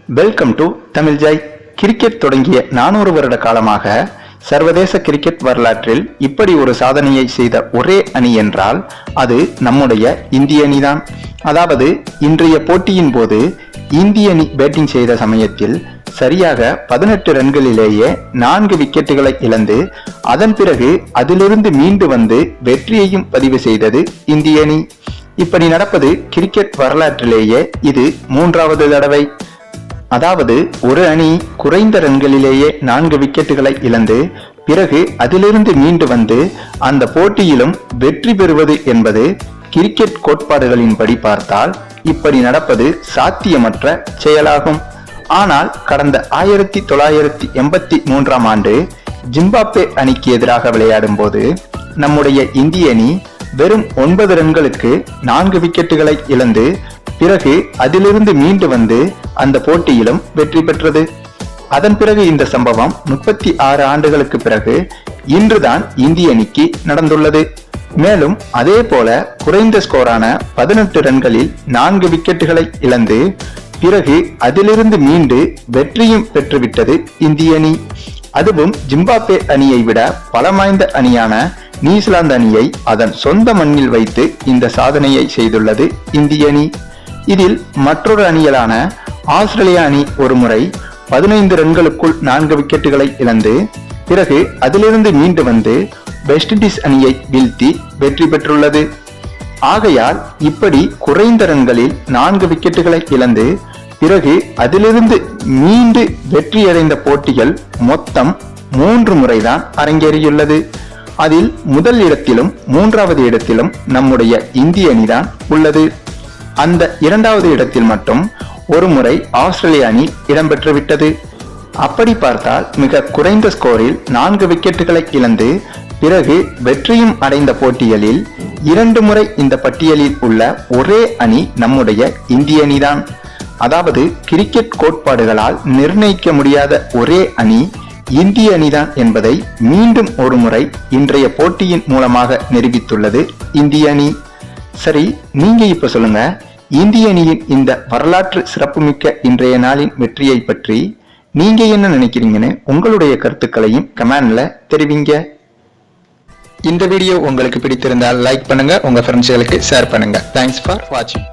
Welcome to Tamil Joy. Cricket தொடங்கிய 400 வருட காலமாக சர்வதேச கிரிக்கெட் வரலாற்றில் இப்படி ஒரு சாதனையை செய்த ஒரே அணி என்றால் அது நம்முடைய இந்திய அணிதான். அதாவது இன்றைய போட்டியின் போது இந்திய அணி பேட்டிங் செய்த சமயத்தில் சரியாக 18 ரன்களிலேயே 4 விக்கெட்டுகளை இழந்து அதன் பிறகு அதிலிருந்து மீண்டு வந்து வெற்றியையும் பதிவு செய்தது இந்திய அணி. இப்படி நடப்பது கிரிக்கெட் வரலாற்றிலேயே இது 3வது தடவை. அதாவது ஒரு அணி குறைந்த ரன்களிலேயே 4 விக்கெட்டுகளை இழந்து பிறகு அதிலிருந்து மீண்டு வந்து அந்த போட்டியிலும் வெற்றி பெறுவது என்பது கிரிக்கெட் கோட்பாடுகளின்படி பார்த்தால் இப்படி நடப்பது சாத்தியமற்ற செயலாகும். ஆனால் கடந்த 1983 ஆண்டு ஜிம்பாப்வே அணிக்கு எதிராக விளையாடும் போது நம்முடைய இந்திய அணி வெறும் 9 ரன்களுக்கு 4 விக்கெட்டுகளை இழந்து பிறகு அதிலிருந்து மீண்டு வந்து அந்த போட்டியிலும் வெற்றி பெற்றது. அதன் பிறகு இந்த சம்பவம் 36 ஆண்டுகளுக்கு பிறகு இன்றுதான் இந்திய அணிக்கு நடந்துள்ளது. மேலும் அதே போல குறைந்த ஸ்கோரான 18 ரன்களில் 4 விக்கெட்டுகளை இழந்து பிறகு அதிலிருந்து மீண்டு வெற்றியும் பெற்றுவிட்டது இந்திய அணி. அதுவும் ஜிம்பாப்வே அணியை விட பலம் வாய்ந்த அணியான நியூசிலாந்து அணியை அதன் சொந்த மண்ணில் வைத்து இந்த சாதனையை செய்துள்ளது இந்திய அணி. இதில் மற்றொரு அணிகளான ஆஸ்திரேலியா அணி ஒரு முறை 15 ரன்களுக்குள் 4 விக்கெட்டுகளை இழந்து பிறகு அதிலிருந்து மீண்டு வந்து வெஸ்ட் இண்டீஸ் அணியை வீழ்த்தி வெற்றி பெற்றுள்ளது. ஆகையால் இப்படி குறைந்த ரன்களில் 4 விக்கெட்டுகளை இழந்து பிறகு அதிலிருந்து மீண்டு வெற்றியடைந்த போட்டிகள் மொத்தம் 3 முறைதான் அரங்கேறியுள்ளது. அதில் முதல் இடத்திலும் 3வது இடத்திலும் நம்முடைய இந்திய அணிதான் உள்ளது. அந்த 2வது இடத்தில் மட்டும் ஒரு முறை ஆஸ்திரேலிய அணி இடம்பெற்றுவிட்டது. அப்படி பார்த்தால் மிக குறைந்த ஸ்கோரில் 4 விக்கெட்டுகளை இழந்து பிறகு வெற்றியும் அடைந்த போட்டிகளில் 2 முறை இந்த பட்டியலில் உள்ள ஒரே அணி நம்முடைய இந்திய அணிதான். அதாவது கிரிக்கெட் கோட்பாடுகளால் நிர்ணயிக்க முடியாத ஒரே அணி இந்திய அணிதான் என்பதை மீண்டும் ஒரு முறை இன்றைய போட்டியின் மூலமாக நிரூபித்துள்ளது இந்திய அணி. சரி, நீங்க இப்ப சொல்லுங்க, இந்திய அணியின் இந்த வரலாற்று சிறப்புமிக்க இன்றைய நாளின் வெற்றியை பற்றி நீங்க என்ன நினைக்கிறீங்கன்னு உங்களுடைய கருத்துக்களையும் கமெண்ட்ல தெரிவிங்க. இந்த வீடியோ உங்களுக்கு பிடித்திருந்தால் லைக் பண்ணுங்க, உங்க ஃப்ரெண்ட்ஸ்களுக்கு ஷேர் பண்ணுங்க. தேங்க்ஸ் ஃபார் வாட்சிங்.